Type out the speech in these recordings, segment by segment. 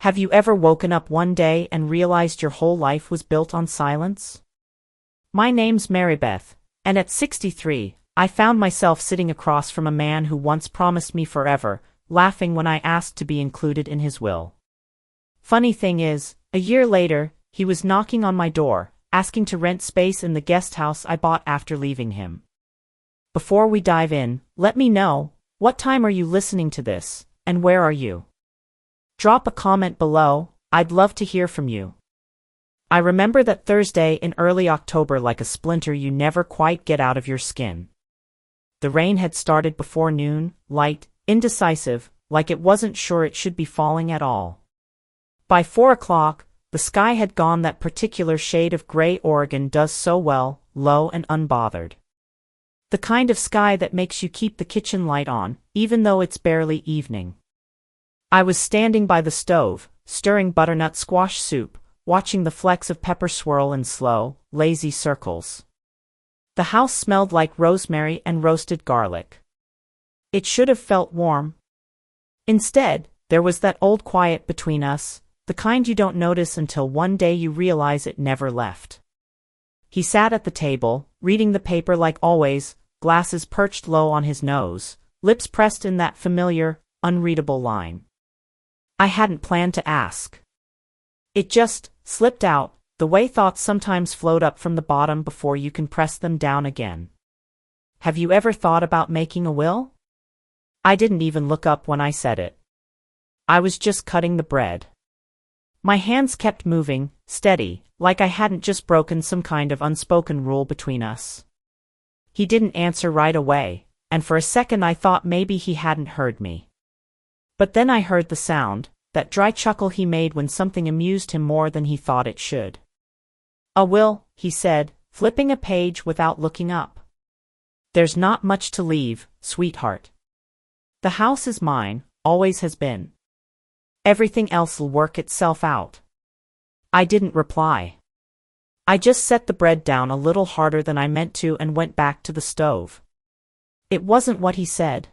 Have you ever woken up one day and realized your whole life was built on silence? My name's Maribeth, and at 63, I found myself sitting across from a man who once promised me forever, laughing when I asked to be included in his will. Funny thing is, a year later, he was knocking on my door, asking to rent space in the guest house I bought after leaving him. Before we dive in, let me know, what time are you listening to this, and where are you? Drop a comment below, I'd love to hear from you. I remember that Thursday in early October like a splinter you never quite get out of your skin. The rain had started before noon, light, indecisive, like it wasn't sure it should be falling at all. By 4 o'clock, the sky had gone that particular shade of gray Oregon does so well, low and unbothered. The kind of sky that makes you keep the kitchen light on, even though it's barely evening. I was standing by the stove, stirring butternut squash soup, watching the flecks of pepper swirl in slow, lazy circles. The house smelled like rosemary and roasted garlic. It should have felt warm. Instead, there was that old quiet between us, the kind you don't notice until one day you realize it never left. He sat at the table, reading the paper like always, glasses perched low on his nose, lips pressed in that familiar, unreadable line. I hadn't planned to ask. It just slipped out, the way thoughts sometimes float up from the bottom before you can press them down again. Have you ever thought about making a will? I didn't even look up when I said it. I was just cutting the bread. My hands kept moving, steady, like I hadn't just broken some kind of unspoken rule between us. He didn't answer right away, and for a second I thought maybe he hadn't heard me. But then I heard the sound, that dry chuckle he made when something amused him more than he thought it should. "A will," he said, flipping a page without looking up. "There's not much to leave, sweetheart. The house is mine, always has been. Everything else'll work itself out." I didn't reply. I just set the bread down a little harder than I meant to and went back to the stove. It wasn't what he said.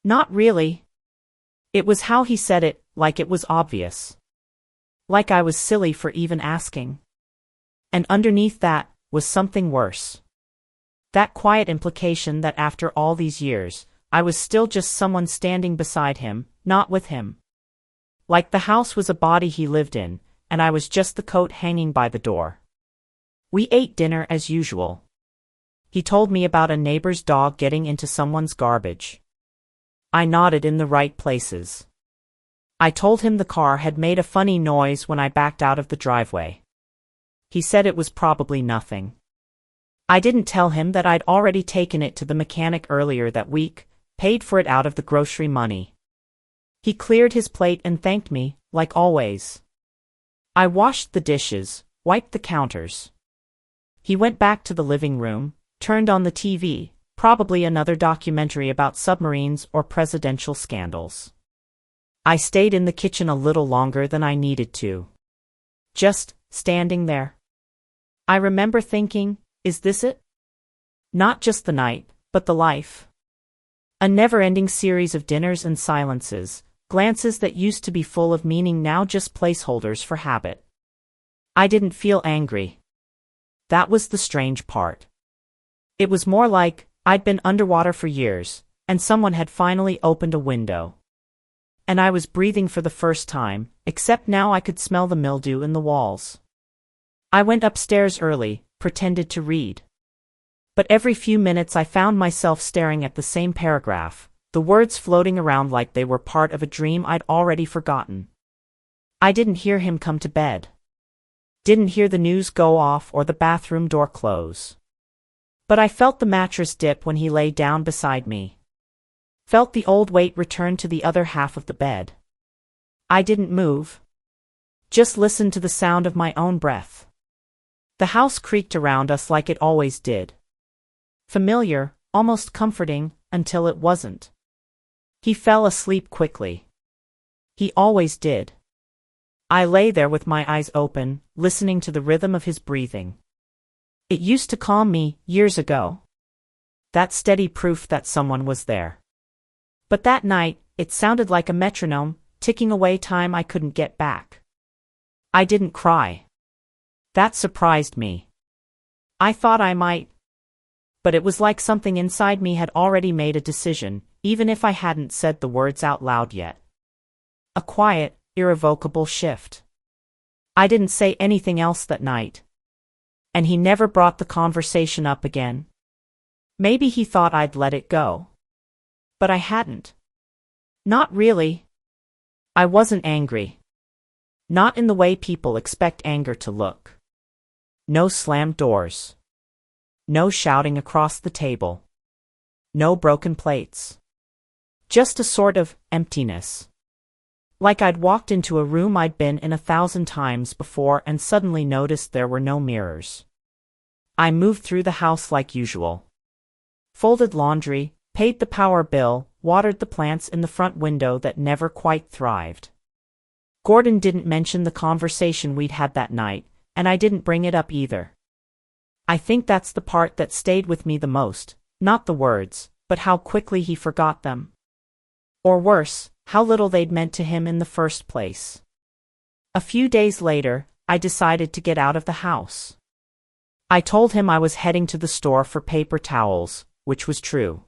Not really. It was how he said it, like it was obvious. Like I was silly for even asking. And underneath that, was something worse. That quiet implication that after all these years, I was still just someone standing beside him, not with him. Like the house was a body he lived in, and I was just the coat hanging by the door. We ate dinner as usual. He told me about a neighbor's dog getting into someone's garbage. I nodded in the right places. I told him the car had made a funny noise when I backed out of the driveway. He said it was probably nothing. I didn't tell him that I'd already taken it to the mechanic earlier that week, paid for it out of the grocery money. He cleared his plate and thanked me, like always. I washed the dishes, wiped the counters. He went back to the living room, turned on the TV, probably another documentary about submarines or presidential scandals. I stayed in the kitchen a little longer than I needed to. Just standing there. I remember thinking, is this it? Not just the night, but the life. A never-ending series of dinners and silences, glances that used to be full of meaning now just placeholders for habit. I didn't feel angry. That was the strange part. It was more like, I'd been underwater for years, and someone had finally opened a window. And I was breathing for the first time, except now I could smell the mildew in the walls. I went upstairs early, pretended to read. But every few minutes I found myself staring at the same paragraph, the words floating around like they were part of a dream I'd already forgotten. I didn't hear him come to bed. Didn't hear the news go off or the bathroom door close. But I felt the mattress dip when he lay down beside me. Felt the old weight return to the other half of the bed. I didn't move. Just listened to the sound of my own breath. The house creaked around us like it always did. Familiar, almost comforting, until it wasn't. He fell asleep quickly. He always did. I lay there with my eyes open, listening to the rhythm of his breathing. It used to calm me, years ago. That steady proof that someone was there. But that night, it sounded like a metronome, ticking away time I couldn't get back. I didn't cry. That surprised me. I thought I might. But it was like something inside me had already made a decision, even if I hadn't said the words out loud yet. A quiet, irrevocable shift. I didn't say anything else that night. And he never brought the conversation up again. Maybe he thought I'd let it go. But I hadn't. Not really. I wasn't angry. Not in the way people expect anger to look. No slammed doors. No shouting across the table. No broken plates. Just a sort of emptiness. Like I'd walked into a room I'd been in 1,000 times before and suddenly noticed there were no mirrors. I moved through the house like usual. Folded laundry, paid the power bill, watered the plants in the front window that never quite thrived. Gordon didn't mention the conversation we'd had that night, and I didn't bring it up either. I think that's the part that stayed with me the most, not the words, but how quickly he forgot them. Or worse, how little they'd meant to him in the first place. A few days later, I decided to get out of the house. I told him I was heading to the store for paper towels, which was true.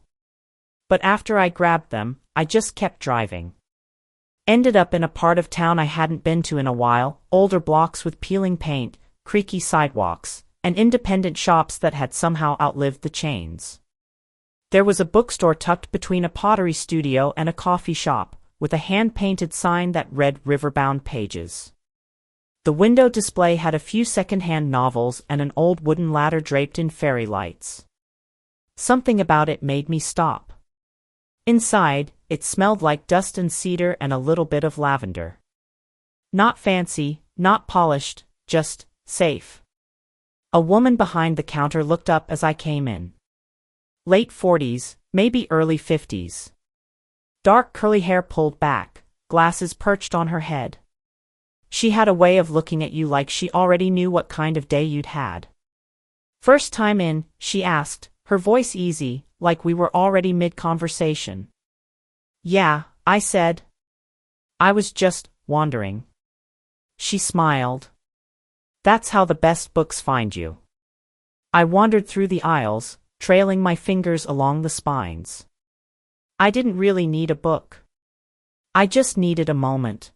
But after I grabbed them, I just kept driving. Ended up in a part of town I hadn't been to in a while, older blocks with peeling paint, creaky sidewalks, and independent shops that had somehow outlived the chains. There was a bookstore tucked between a pottery studio and a coffee shop, with a hand-painted sign that read Riverbound Pages. The window display had a few second-hand novels and an old wooden ladder draped in fairy lights. Something about it made me stop. Inside, it smelled like dust and cedar and a little bit of lavender. Not fancy, not polished, just safe. A woman behind the counter looked up as I came in. Late 40s, maybe early 50s. Dark curly hair pulled back, glasses perched on her head. She had a way of looking at you like she already knew what kind of day you'd had. First time in, she asked, her voice easy, like we were already mid-conversation. Yeah, I said. I was just wandering. She smiled. That's how the best books find you. I wandered through the aisles, trailing my fingers along the spines. I didn't really need a book. I just needed a moment.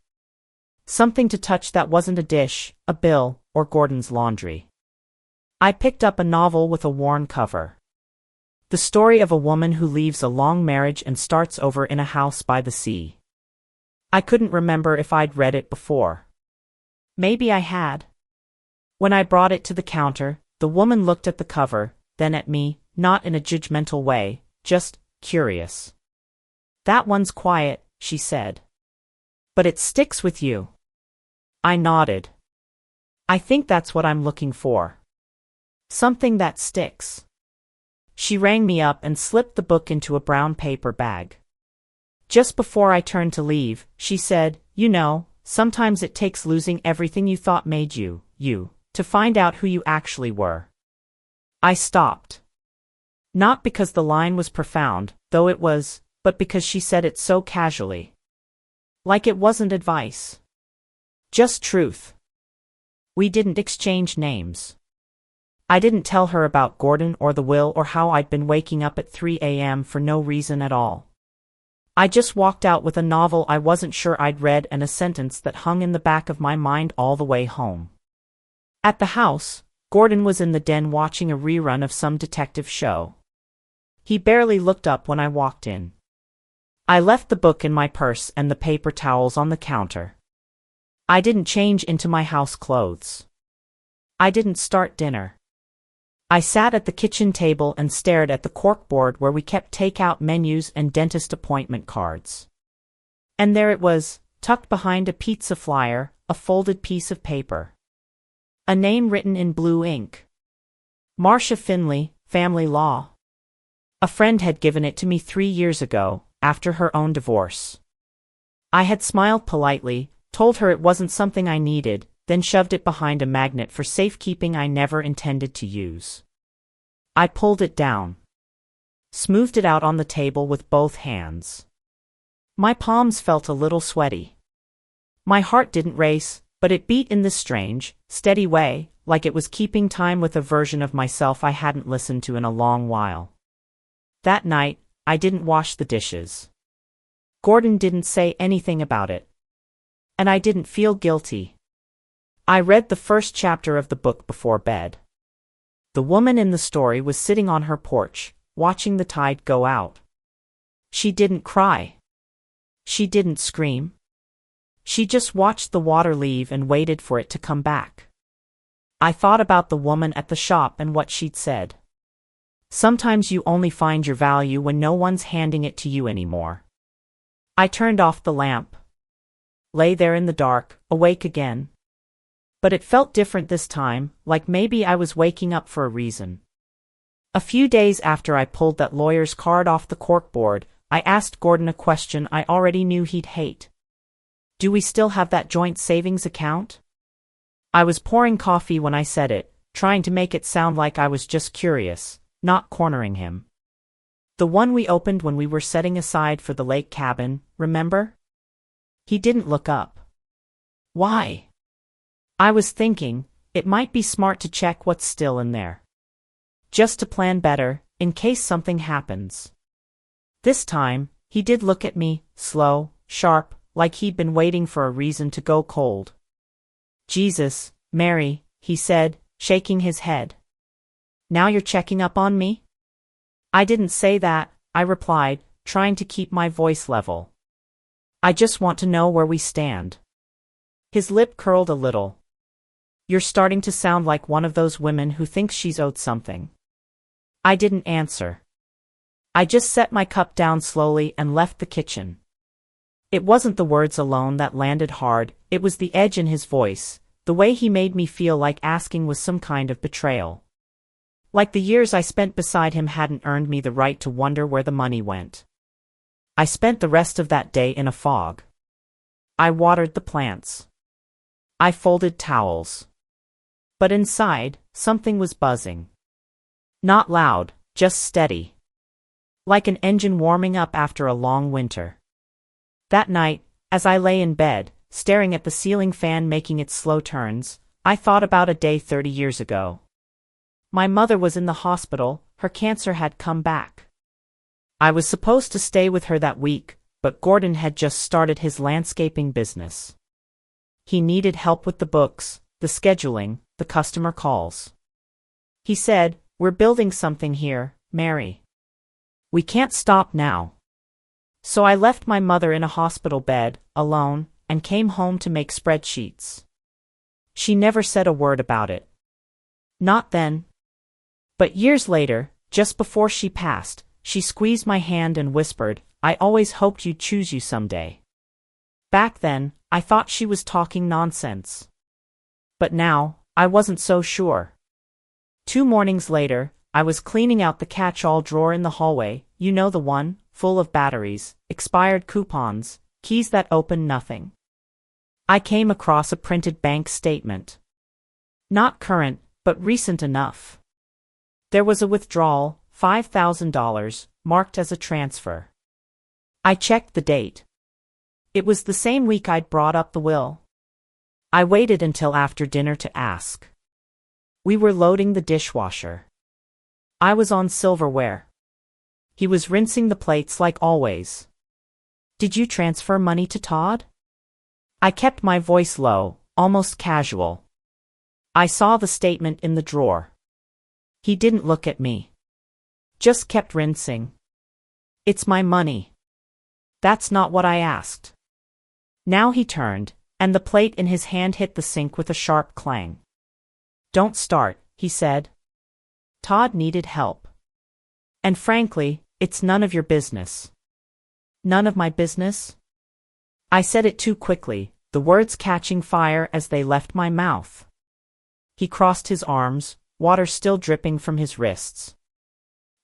Something to touch that wasn't a dish, a bill, or Gordon's laundry. I picked up a novel with a worn cover. The story of a woman who leaves a long marriage and starts over in a house by the sea. I couldn't remember if I'd read it before. Maybe I had. When I brought it to the counter, the woman looked at the cover, then at me, not in a judgmental way, just curious. That one's quiet, she said. But it sticks with you. I nodded. I think that's what I'm looking for. Something that sticks. She rang me up and slipped the book into a brown paper bag. Just before I turned to leave, she said, you know, sometimes it takes losing everything you thought made you, to find out who you actually were. I stopped. Not because the line was profound, though it was, but because she said it so casually. Like it wasn't advice. Just truth. We didn't exchange names. I didn't tell her about Gordon or the will or how I'd been waking up at 3 a.m. for no reason at all. I just walked out with a novel I wasn't sure I'd read and a sentence that hung in the back of my mind all the way home. At the house, Gordon was in the den watching a rerun of some detective show. He barely looked up when I walked in. I left the book in my purse and the paper towels on the counter. I didn't change into my house clothes. I didn't start dinner. I sat at the kitchen table and stared at the corkboard where we kept takeout menus and dentist appointment cards. And there it was, tucked behind a pizza flyer, a folded piece of paper. A name written in blue ink. Marcia Finley, Family Law. A friend had given it to me 3 years ago, after her own divorce. I had smiled politely, told her it wasn't something I needed, then shoved it behind a magnet for safekeeping I never intended to use. I pulled it down. Smoothed it out on the table with both hands. My palms felt a little sweaty. My heart didn't race, but it beat in this strange, steady way, like it was keeping time with a version of myself I hadn't listened to in a long while. That night, I didn't wash the dishes. Gordon didn't say anything about it. And I didn't feel guilty. I read the first chapter of the book before bed. The woman in the story was sitting on her porch, watching the tide go out. She didn't cry. She didn't scream. She just watched the water leave and waited for it to come back. I thought about the woman at the shop and what she'd said. Sometimes you only find your value when no one's handing it to you anymore. I turned off the lamp. Lay there in the dark, awake again. But it felt different this time, like maybe I was waking up for a reason. A few days after I pulled that lawyer's card off the corkboard, I asked Gordon a question I already knew he'd hate. Do we still have that joint savings account? I was pouring coffee when I said it, trying to make it sound like I was just curious, not cornering him. The one we opened when we were setting aside for the lake cabin, remember? He didn't look up. Why? I was thinking, it might be smart to check what's still in there. Just to plan better, in case something happens. This time, he did look at me, slow, sharp, like he'd been waiting for a reason to go cold. Jesus, Mary, he said, shaking his head. Now you're checking up on me? I didn't say that, I replied, trying to keep my voice level. I just want to know where we stand. His lip curled a little. You're starting to sound like one of those women who thinks she's owed something. I didn't answer. I just set my cup down slowly and left the kitchen. It wasn't the words alone that landed hard, it was the edge in his voice, the way he made me feel like asking was some kind of betrayal. Like the years I spent beside him hadn't earned me the right to wonder where the money went. I spent the rest of that day in a fog. I watered the plants. I folded towels. But inside, something was buzzing. Not loud, just steady. Like an engine warming up after a long winter. That night, as I lay in bed, staring at the ceiling fan making its slow turns, I thought about a day 30 years ago. My mother was in the hospital, her cancer had come back. I was supposed to stay with her that week, but Gordon had just started his landscaping business. He needed help with the books, the scheduling, the customer calls. He said, "We're building something here, Mary. We can't stop now." So I left my mother in a hospital bed, alone, and came home to make spreadsheets. She never said a word about it. Not then. But years later, just before she passed, she squeezed my hand and whispered, "I always hoped you'd choose you someday." Back then, I thought she was talking nonsense. But now, I wasn't so sure. 2 mornings later, I was cleaning out the catch-all drawer in the hallway, you know the one, full of batteries, expired coupons, keys that open nothing. I came across a printed bank statement. Not current, but recent enough. There was a withdrawal, $5,000, marked as a transfer. I checked the date. It was the same week I'd brought up the will. I waited until after dinner to ask. We were loading the dishwasher. I was on silverware. He was rinsing the plates like always. "Did you transfer money to Todd?" I kept my voice low, almost casual. I saw the statement in the drawer. He didn't look at me. Just kept rinsing. "It's my money." "That's not what I asked." Now he turned, and the plate in his hand hit the sink with a sharp clang. "Don't start," he said. "Todd needed help. And frankly, it's none of your business." "None of my business?" I said it too quickly, the words catching fire as they left my mouth. He crossed his arms, water still dripping from his wrists.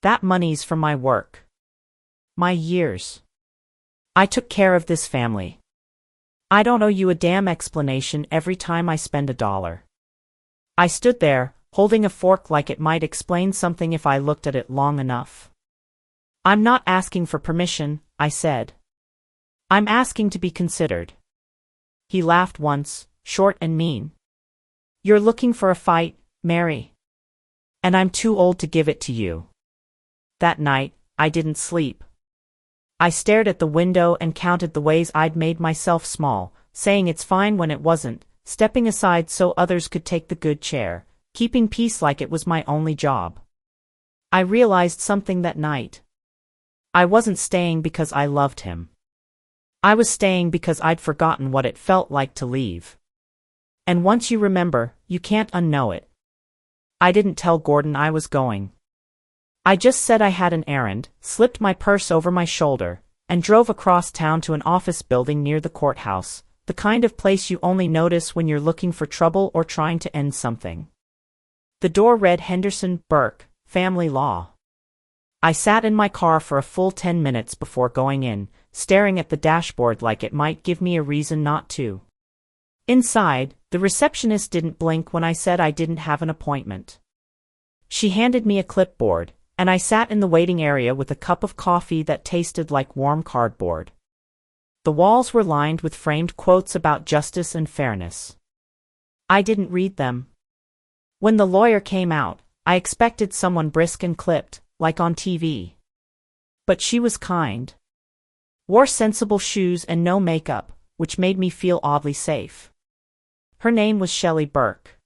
"That money's from my work. My years. I took care of this family. I don't owe you a damn explanation every time I spend $1. I stood there, holding a fork like it might explain something if I looked at it long enough. "I'm not asking for permission," I said. "I'm asking to be considered." He laughed once, short and mean. "You're looking for a fight, Mary. And I'm too old to give it to you." That night, I didn't sleep. I stared at the window and counted the ways I'd made myself small, saying it's fine when it wasn't, stepping aside so others could take the good chair, keeping peace like it was my only job. I realized something that night. I wasn't staying because I loved him. I was staying because I'd forgotten what it felt like to leave. And once you remember, you can't unknow it. I didn't tell Gordon I was going. I just said I had an errand, slipped my purse over my shoulder, and drove across town to an office building near the courthouse, the kind of place you only notice when you're looking for trouble or trying to end something. The door read Henderson, Burke, Family Law. I sat in my car for a full 10 minutes before going in, staring at the dashboard like it might give me a reason not to. Inside, the receptionist didn't blink when I said I didn't have an appointment. She handed me a clipboard, and I sat in the waiting area with a cup of coffee that tasted like warm cardboard. The walls were lined with framed quotes about justice and fairness. I didn't read them. When the lawyer came out, I expected someone brisk and clipped, like on TV. But she was kind. Wore sensible shoes and no makeup, which made me feel oddly safe. Her name was Shelley Burke.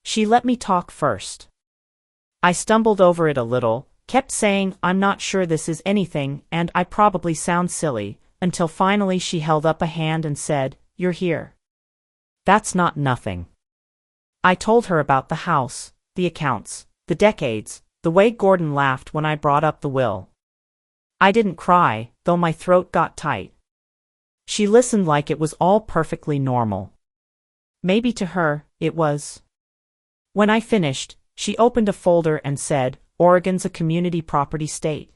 She let me talk first. I stumbled over it a little, kept saying I'm not sure this is anything and I probably sound silly, until finally she held up a hand and said, "You're here." That's not nothing. I told her about the house, the accounts, the decades, the way Gordon laughed when I brought up the will. I didn't cry, though my throat got tight. She listened like it was all perfectly normal. Maybe to her, it was. When I finished, she opened a folder and said, "Oregon's a community property state.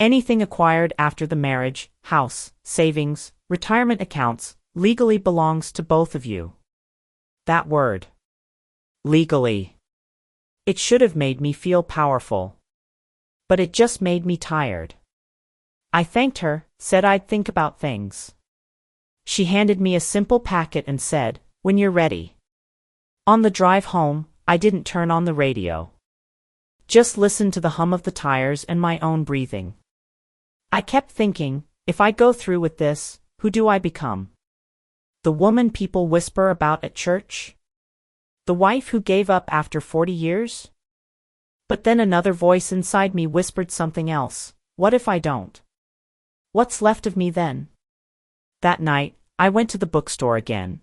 Anything acquired after the marriage, house, savings, retirement accounts, legally belongs to both of you." That word. Legally. It should have made me feel powerful. But it just made me tired. I thanked her, said I'd think about things. She handed me a simple packet and said, "When you're ready." On the drive home, I didn't turn on the radio. Just listened to the hum of the tires and my own breathing. I kept thinking, if I go through with this, who do I become? The woman people whisper about at church? The wife who gave up after 40 years? But then another voice inside me whispered something else. What if I don't? What's left of me then? That night, I went to the bookstore again.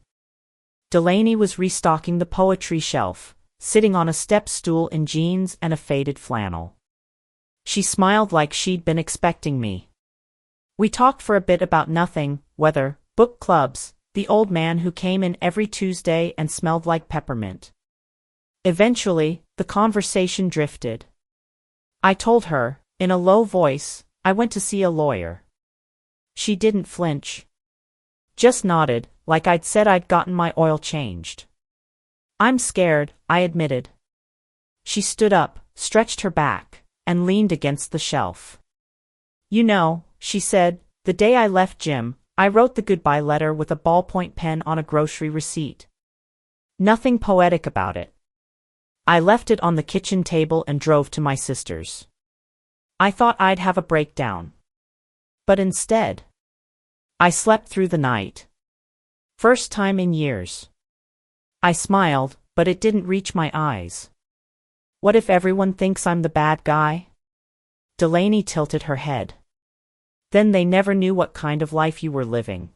Delaney was restocking the poetry shelf, sitting on a step stool in jeans and a faded flannel. She smiled like she'd been expecting me. We talked for a bit about nothing, weather, book clubs, the old man who came in every Tuesday and smelled like peppermint. Eventually, the conversation drifted. I told her, in a low voice, I went to see a lawyer. She didn't flinch. Just nodded, like I'd said I'd gotten my oil changed. "I'm scared," I admitted. She stood up, stretched her back, and leaned against the shelf. "You know," she said, "the day I left Jim, I wrote the goodbye letter with a ballpoint pen on a grocery receipt. Nothing poetic about it. I left it on the kitchen table and drove to my sister's. I thought I'd have a breakdown. But instead, I slept through the night. First time in years." I smiled, but it didn't reach my eyes. "What if everyone thinks I'm the bad guy?" Delaney tilted her head. "Then they never knew what kind of life you were living."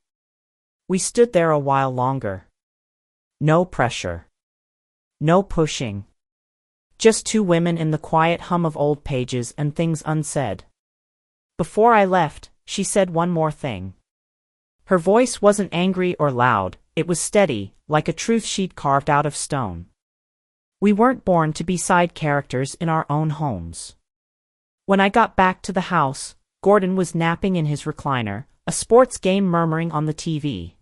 We stood there a while longer. No pressure. No pushing. Just two women in the quiet hum of old pages and things unsaid. Before I left, she said one more thing. Her voice wasn't angry or loud, it was steady, like a truth she'd carved out of stone. We weren't born to be side characters in our own homes. When I got back to the house, Gordon was napping in his recliner, a sports game murmuring on the TV.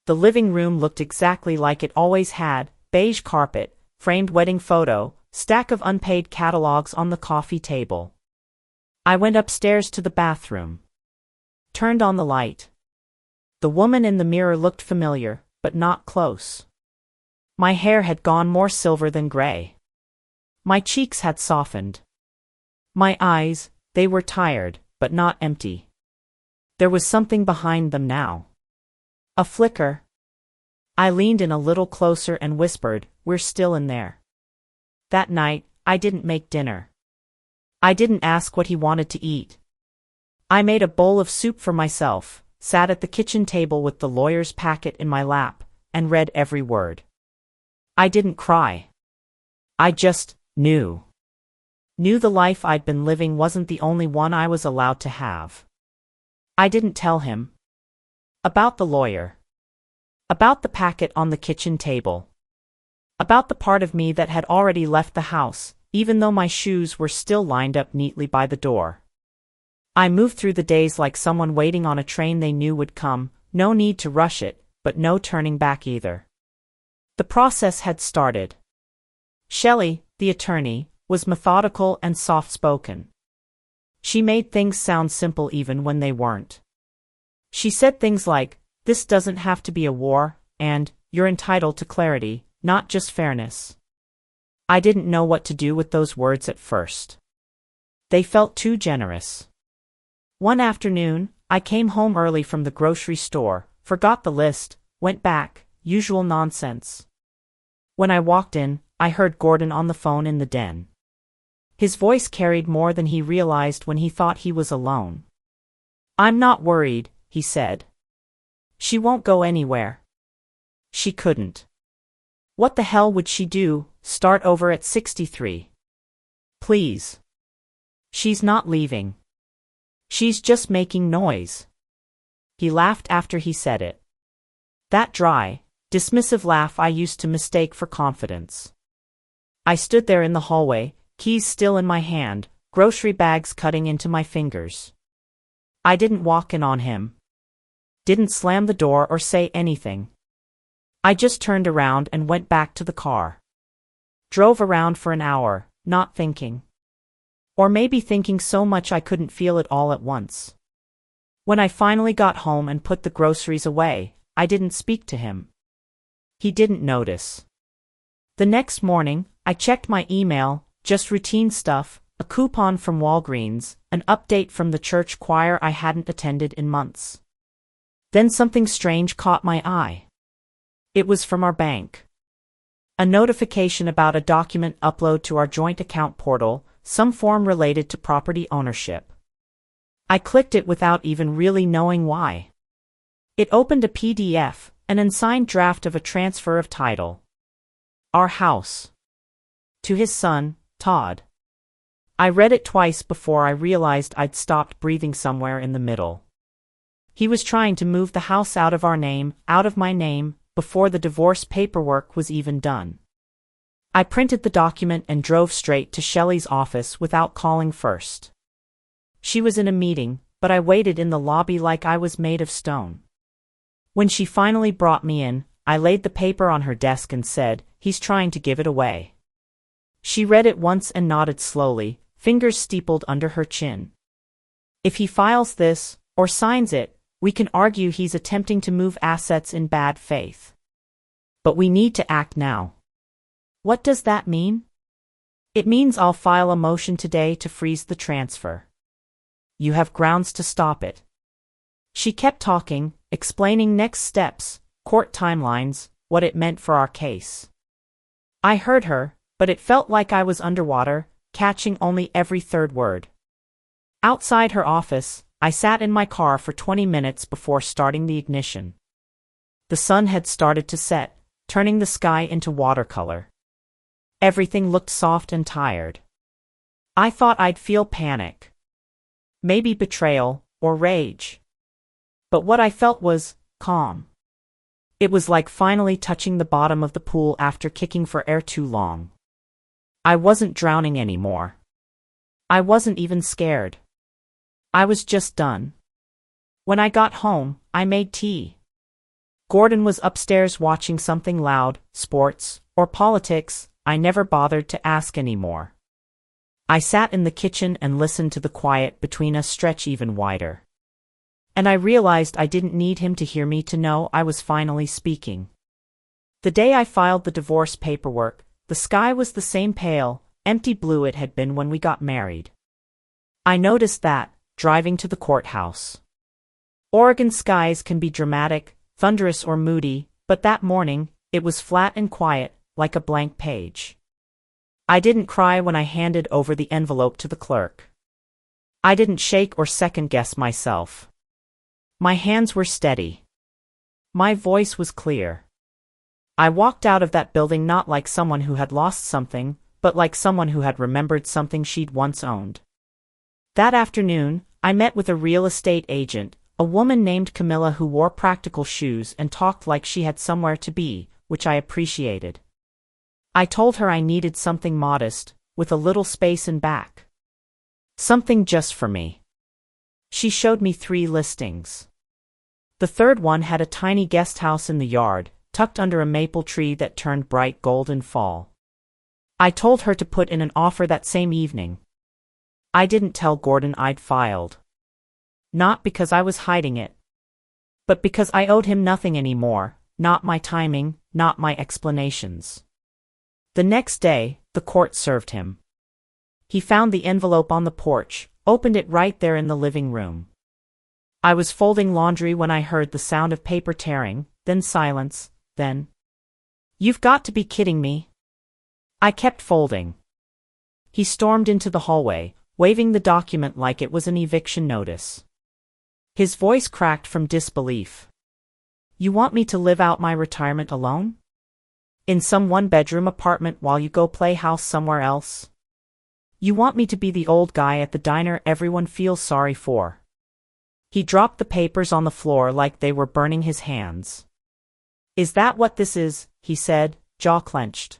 The living room looked exactly like it always had, beige carpet, framed wedding photo, stack of unpaid catalogs on the coffee table. I went upstairs to the bathroom. Turned on the light. The woman in the mirror looked familiar, but not close. My hair had gone more silver than gray. My cheeks had softened. My eyes, they were tired, but not empty. There was something behind them now. A flicker. I leaned in a little closer and whispered, "We're still in there." That night, I didn't make dinner. I didn't ask what he wanted to eat. I made a bowl of soup for myself, sat at the kitchen table with the lawyer's packet in my lap, and read every word. I didn't cry. I just knew. Knew the life I'd been living wasn't the only one I was allowed to have. I didn't tell him. About the lawyer. About the packet on the kitchen table. About the part of me that had already left the house, even though my shoes were still lined up neatly by the door. I moved through the days like someone waiting on a train they knew would come, no need to rush it, but no turning back either. The process had started. Shelley, the attorney, was methodical and soft-spoken. She made things sound simple even when they weren't. She said things like, "This doesn't have to be a war," and "You're entitled to clarity, not just fairness." I didn't know what to do with those words at first. They felt too generous. One afternoon, I came home early from the grocery store, forgot the list, went back, usual nonsense. When I walked in, I heard Gordon on the phone in the den. His voice carried more than he realized when he thought he was alone. "I'm not worried," he said. "She won't go anywhere." She couldn't. What the hell would she do, start over at 63? Please. She's not leaving. She's just making noise. He laughed after he said it. That dry, dismissive laugh I used to mistake for confidence. I stood there in the hallway, keys still in my hand, grocery bags cutting into my fingers. I didn't walk in on him. Didn't slam the door or say anything. I just turned around and went back to the car. Drove around for an hour, not thinking. Or maybe thinking so much I couldn't feel it all at once. When I finally got home and put the groceries away, I didn't speak to him. He didn't notice. The next morning, I checked my email, just routine stuff, a coupon from Walgreens, an update from the church choir I hadn't attended in months. Then something strange caught my eye. It was from our bank. A notification about a document upload to our joint account portal, some form related to property ownership. I clicked it without even really knowing why. It opened a PDF, an unsigned draft of a transfer of title. Our house. To his son, Todd. I read it twice before I realized I'd stopped breathing somewhere in the middle. He was trying to move the house out of our name, out of my name, before the divorce paperwork was even done. I printed the document and drove straight to Shelley's office without calling first. She was in a meeting, but I waited in the lobby like I was made of stone. When she finally brought me in, I laid the paper on her desk and said, "He's trying to give it away." She read it once and nodded slowly, fingers steepled under her chin. "If he files this, or signs it, we can argue he's attempting to move assets in bad faith. But we need to act now." What does that mean? It means I'll file a motion today to freeze the transfer. You have grounds to stop it. She kept talking, explaining next steps, court timelines, what it meant for our case. I heard her, but it felt like I was underwater, catching only every third word. Outside her office, I sat in my car for 20 minutes before starting the ignition. The sun had started to set, turning the sky into watercolor. Everything looked soft and tired. I thought I'd feel panic. Maybe betrayal, or rage. But what I felt was calm. It was like finally touching the bottom of the pool after kicking for air too long. I wasn't drowning anymore. I wasn't even scared. I was just done. When I got home, I made tea. Gordon was upstairs watching something loud, sports, or politics. I never bothered to ask anymore. I sat in the kitchen and listened to the quiet between us stretch even wider. And I realized I didn't need him to hear me to know I was finally speaking. The day I filed the divorce paperwork, the sky was the same pale, empty blue it had been when we got married. I noticed that, driving to the courthouse. Oregon skies can be dramatic, thunderous or moody, but that morning, it was flat and quiet, like a blank page. I didn't cry when I handed over the envelope to the clerk. I didn't shake or second-guess myself. My hands were steady. My voice was clear. I walked out of that building not like someone who had lost something, but like someone who had remembered something she'd once owned. That afternoon, I met with a real estate agent, a woman named Camilla who wore practical shoes and talked like she had somewhere to be, which I appreciated. I told her I needed something modest, with a little space in back. Something just for me. She showed me 3 listings. The third one had a tiny guest house in the yard, tucked under a maple tree that turned bright gold in fall. I told her to put in an offer that same evening. I didn't tell Gordon I'd filed. Not because I was hiding it, but because I owed him nothing anymore, not my timing, not my explanations. The next day, the court served him. He found the envelope on the porch, opened it right there in the living room. I was folding laundry when I heard the sound of paper tearing, then silence, then, "You've got to be kidding me." I kept folding. He stormed into the hallway, waving the document like it was an eviction notice. His voice cracked from disbelief. "You want me to live out my retirement alone? In some one-bedroom apartment while you go play house somewhere else? You want me to be the old guy at the diner everyone feels sorry for?" He dropped the papers on the floor like they were burning his hands. "Is that what this is?" he said, jaw clenched.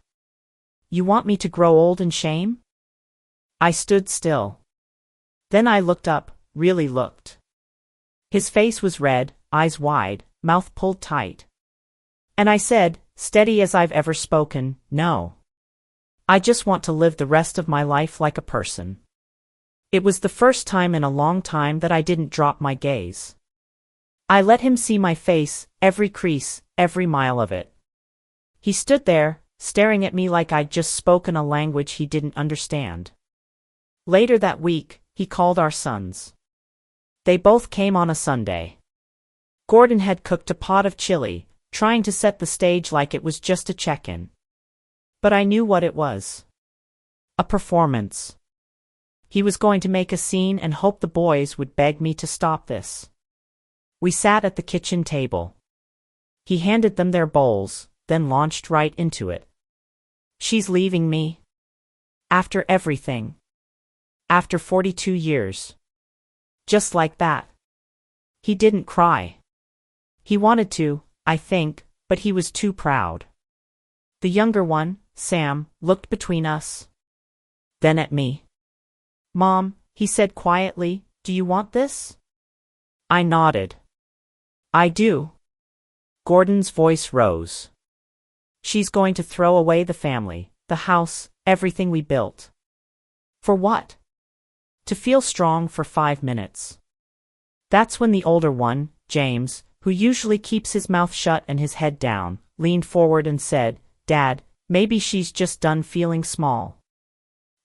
"You want me to grow old in shame?" I stood still. Then I looked up, really looked. His face was red, eyes wide, mouth pulled tight. And I said, steady as I've ever spoken, "No. I just want to live the rest of my life like a person." It was the first time in a long time that I didn't drop my gaze. I let him see my face, every crease, every mile of it. He stood there, staring at me like I'd just spoken a language he didn't understand. Later that week, he called our sons. They both came on a Sunday. Gordon had cooked a pot of chili, trying to set the stage like it was just a check-in. But I knew what it was. A performance. He was going to make a scene and hope the boys would beg me to stop this. We sat at the kitchen table. He handed them their bowls, then launched right into it. "She's leaving me. After everything. After 42 years. Just like that." He didn't cry. He wanted to, I think, but he was too proud. The younger one, Sam, looked between us. Then at me. "Mom," he said quietly, "do you want this?" I nodded. "I do." Gordon's voice rose. "She's going to throw away the family, the house, everything we built." "For what?" "To feel strong for 5 minutes." That's when the older one, James, who usually keeps his mouth shut and his head down, leaned forward and said, "Dad, maybe she's just done feeling small."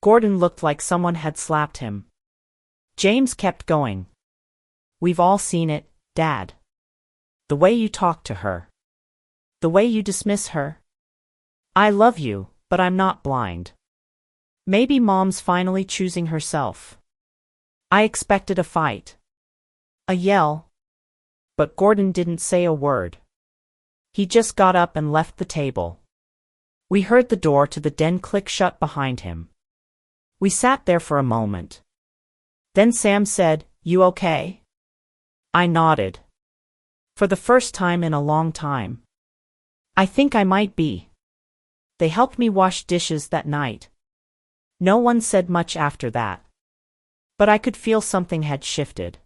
Gordon looked like someone had slapped him. James kept going. "We've all seen it, Dad. The way you talk to her. The way you dismiss her. I love you, but I'm not blind. Maybe Mom's finally choosing herself." I expected a fight. A yell. But Gordon didn't say a word. He just got up and left the table. We heard the door to the den click shut behind him. We sat there for a moment. Then Sam said, "You okay?" I nodded. For the first time in a long time. "I think I might be." They helped me wash dishes that night. No one said much after that. But I could feel something had shifted.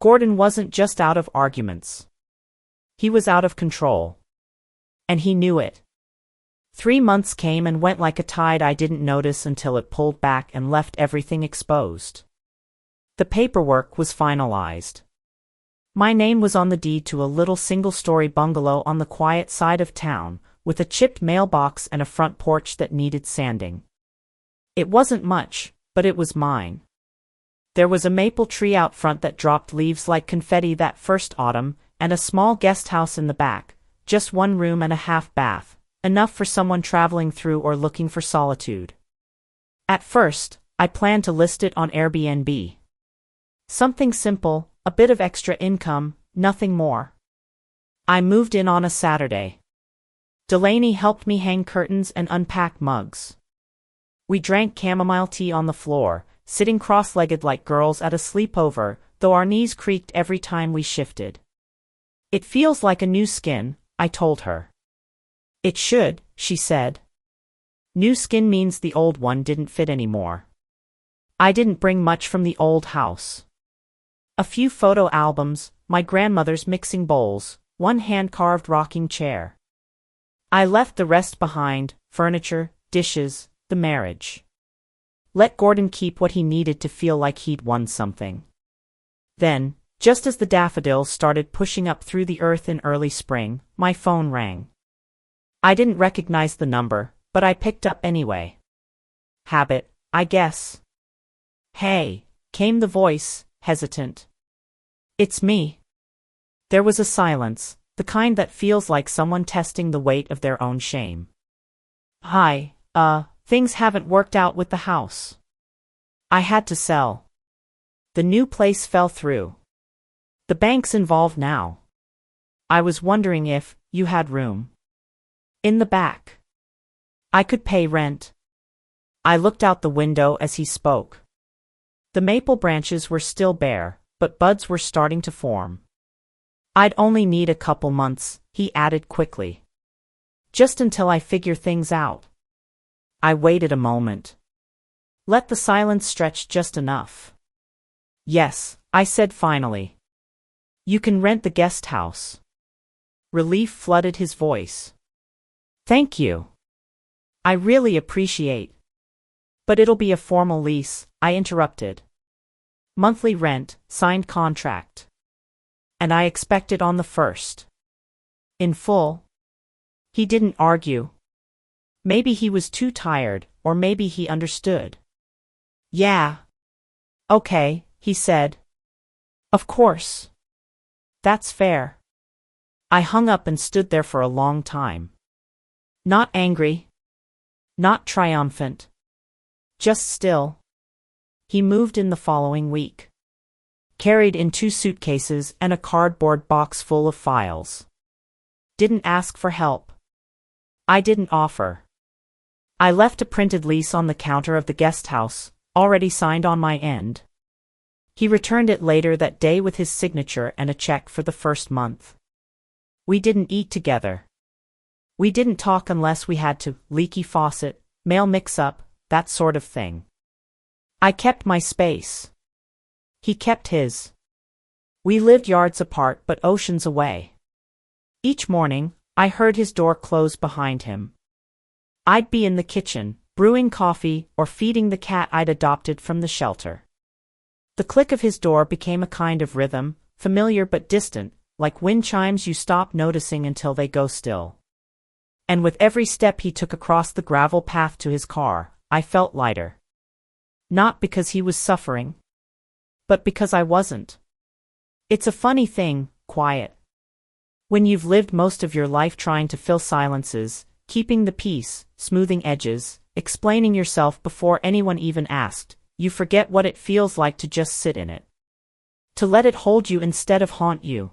Gordon wasn't just out of arguments. He was out of control. And he knew it. 3 months came and went like a tide I didn't notice until it pulled back and left everything exposed. The paperwork was finalized. My name was on the deed to a little single-story bungalow on the quiet side of town, with a chipped mailbox and a front porch that needed sanding. It wasn't much, but it was mine. There was a maple tree out front that dropped leaves like confetti that first autumn, and a small guest house in the back, just one room and a half bath, enough for someone traveling through or looking for solitude. At first, I planned to list it on Airbnb. Something simple, a bit of extra income, nothing more. I moved in on a Saturday. Delaney helped me hang curtains and unpack mugs. We drank chamomile tea on the floor, sitting cross-legged like girls at a sleepover, though our knees creaked every time we shifted. It feels like a new skin, I told her. It should, she said. New skin means the old one didn't fit anymore. I didn't bring much from the old house. A few photo albums, my grandmother's mixing bowls, one hand-carved rocking chair. I left the rest behind, furniture, dishes, the marriage. Let Gordon keep what he needed to feel like he'd won something. Then, just as the daffodils started pushing up through the earth in early spring, my phone rang. I didn't recognize the number, but I picked up anyway. Habit, I guess. Hey, came the voice, hesitant. It's me. There was a silence, the kind that feels like someone testing the weight of their own shame. Hi, things haven't worked out with the house. I had to sell. The new place fell through. The bank's involved now. I was wondering if you had room. In the back. I could pay rent. I looked out the window as he spoke. The maple branches were still bare, but buds were starting to form. I'd only need a couple months, he added quickly. Just until I figure things out. I waited a moment. Let the silence stretch just enough. Yes, I said finally. You can rent the guest house. Relief flooded his voice. Thank you. I really appreciate. But it'll be a formal lease, I interrupted. Monthly rent, signed contract. And I expect it on the 1st. In full. He didn't argue. Maybe he was too tired, or maybe he understood. Yeah. Okay, he said. Of course. That's fair. I hung up and stood there for a long time. Not angry. Not triumphant. Just still. He moved in the following week. Carried in 2 suitcases and a cardboard box full of files. Didn't ask for help. I didn't offer. I left a printed lease on the counter of the guest house, already signed on my end. He returned it later that day with his signature and a check for the first month. We didn't eat together. We didn't talk unless we had to, leaky faucet, mail mix-up, that sort of thing. I kept my space. He kept his. We lived yards apart but oceans away. Each morning, I heard his door close behind him. I'd be in the kitchen, brewing coffee or feeding the cat I'd adopted from the shelter. The click of his door became a kind of rhythm, familiar but distant, like wind chimes you stop noticing until they go still. And with every step he took across the gravel path to his car, I felt lighter. Not because he was suffering, but because I wasn't. It's a funny thing, quiet. When you've lived most of your life trying to fill silences, keeping the peace, smoothing edges, explaining yourself before anyone even asked, you forget what it feels like to just sit in it. To let it hold you instead of haunt you.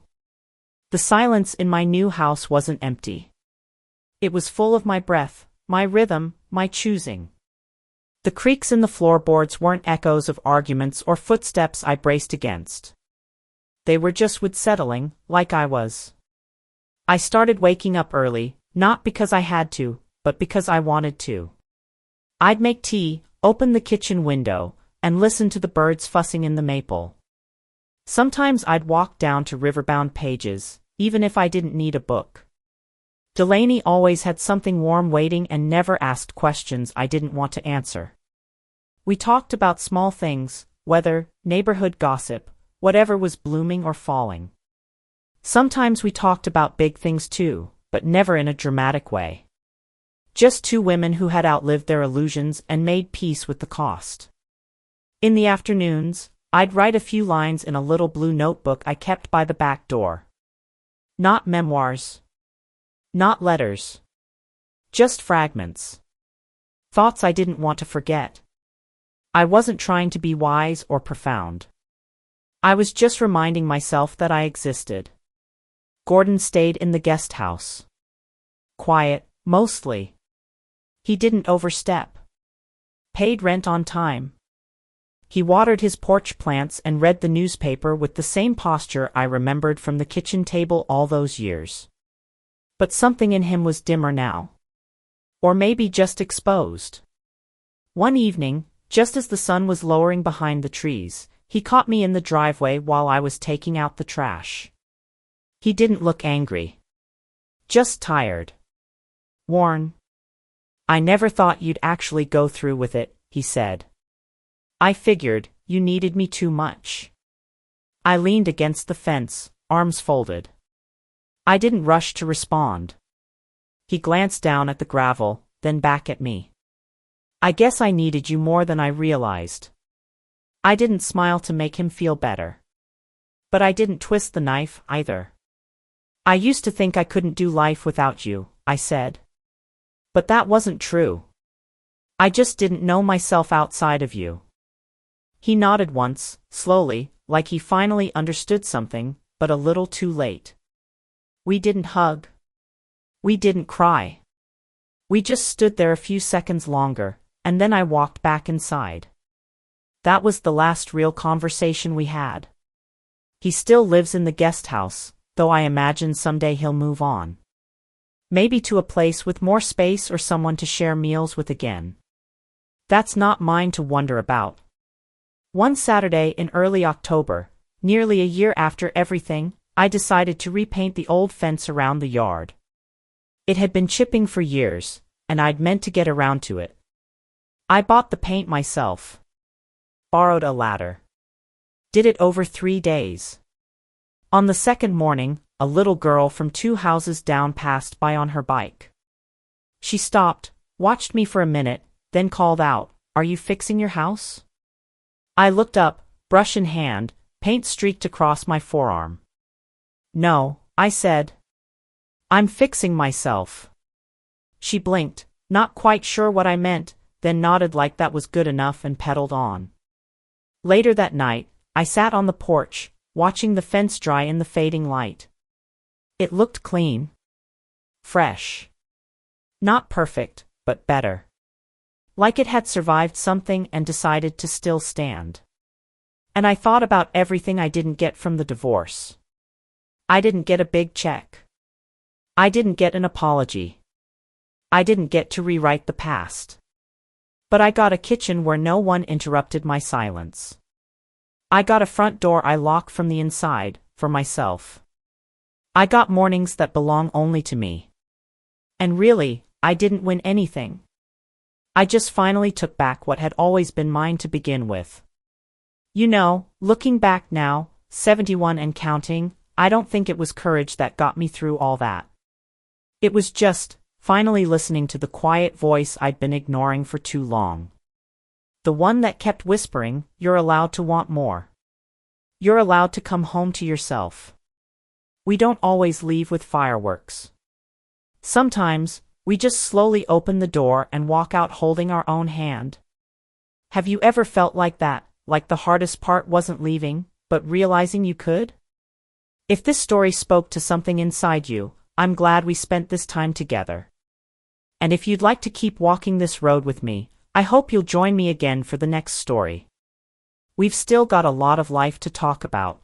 The silence in my new house wasn't empty. It was full of my breath, my rhythm, my choosing. The creaks in the floorboards weren't echoes of arguments or footsteps I braced against. They were just with settling, like I was. I started waking up early, not because I had to, but because I wanted to. I'd make tea, open the kitchen window, and listen to the birds fussing in the maple. Sometimes I'd walk down to riverbound pages, even if I didn't need a book. Delaney always had something warm waiting and never asked questions I didn't want to answer. We talked about small things, weather, neighborhood gossip, whatever was blooming or falling. Sometimes we talked about big things too, but never in a dramatic way. Just two women who had outlived their illusions and made peace with the cost. In the afternoons, I'd write a few lines in a little blue notebook I kept by the back door. Not memoirs. Not letters. Just fragments. Thoughts I didn't want to forget. I wasn't trying to be wise or profound. I was just reminding myself that I existed. Gordon stayed in the guest house. Quiet, mostly. He didn't overstep. Paid rent on time. He watered his porch plants and read the newspaper with the same posture I remembered from the kitchen table all those years. But something in him was dimmer now. Or maybe just exposed. One evening, just as the sun was lowering behind the trees, he caught me in the driveway while I was taking out the trash. He didn't look angry. Just tired. Worn. "I never thought you'd actually go through with it," he said. "I figured you needed me too much." I leaned against the fence, arms folded. I didn't rush to respond. He glanced down at the gravel, then back at me. "I guess I needed you more than I realized." I didn't smile to make him feel better. But I didn't twist the knife, either. "I used to think I couldn't do life without you," I said. But that wasn't true. I just didn't know myself outside of you. He nodded once, slowly, like he finally understood something, but a little too late. We didn't hug. We didn't cry. We just stood there a few seconds longer, and then I walked back inside. That was the last real conversation we had. He still lives in the guest house, though I imagine someday he'll move on. Maybe to a place with more space or someone to share meals with again. That's not mine to wonder about. One Saturday in early October, nearly a year after everything, I decided to repaint the old fence around the yard. It had been chipping for years, and I'd meant to get around to it. I bought the paint myself. Borrowed a ladder. Did it over 3 days. On the second morning, a little girl from 2 houses down passed by on her bike. She stopped, watched me for a minute, then called out, "Are you fixing your house?" I looked up, brush in hand, paint streaked across my forearm. "No," I said. "I'm fixing myself." She blinked, not quite sure what I meant, then nodded like that was good enough and pedaled on. Later that night, I sat on the porch, watching the fence dry in the fading light. It looked clean. Fresh. Not perfect, but better. Like it had survived something and decided to still stand. And I thought about everything I didn't get from the divorce. I didn't get a big check. I didn't get an apology. I didn't get to rewrite the past. But I got a kitchen where no one interrupted my silence. I got a front door I lock from the inside, for myself. I got mornings that belong only to me. And really, I didn't win anything. I just finally took back what had always been mine to begin with. You know, looking back now, 71 and counting, I don't think it was courage that got me through all that. It was just, finally listening to the quiet voice I'd been ignoring for too long. The one that kept whispering, "You're allowed to want more. You're allowed to come home to yourself. We don't always leave with fireworks. Sometimes, we just slowly open the door and walk out holding our own hand." Have you ever felt like that, like the hardest part wasn't leaving, but realizing you could? If this story spoke to something inside you, I'm glad we spent this time together. And if you'd like to keep walking this road with me, I hope you'll join me again for the next story. We've still got a lot of life to talk about.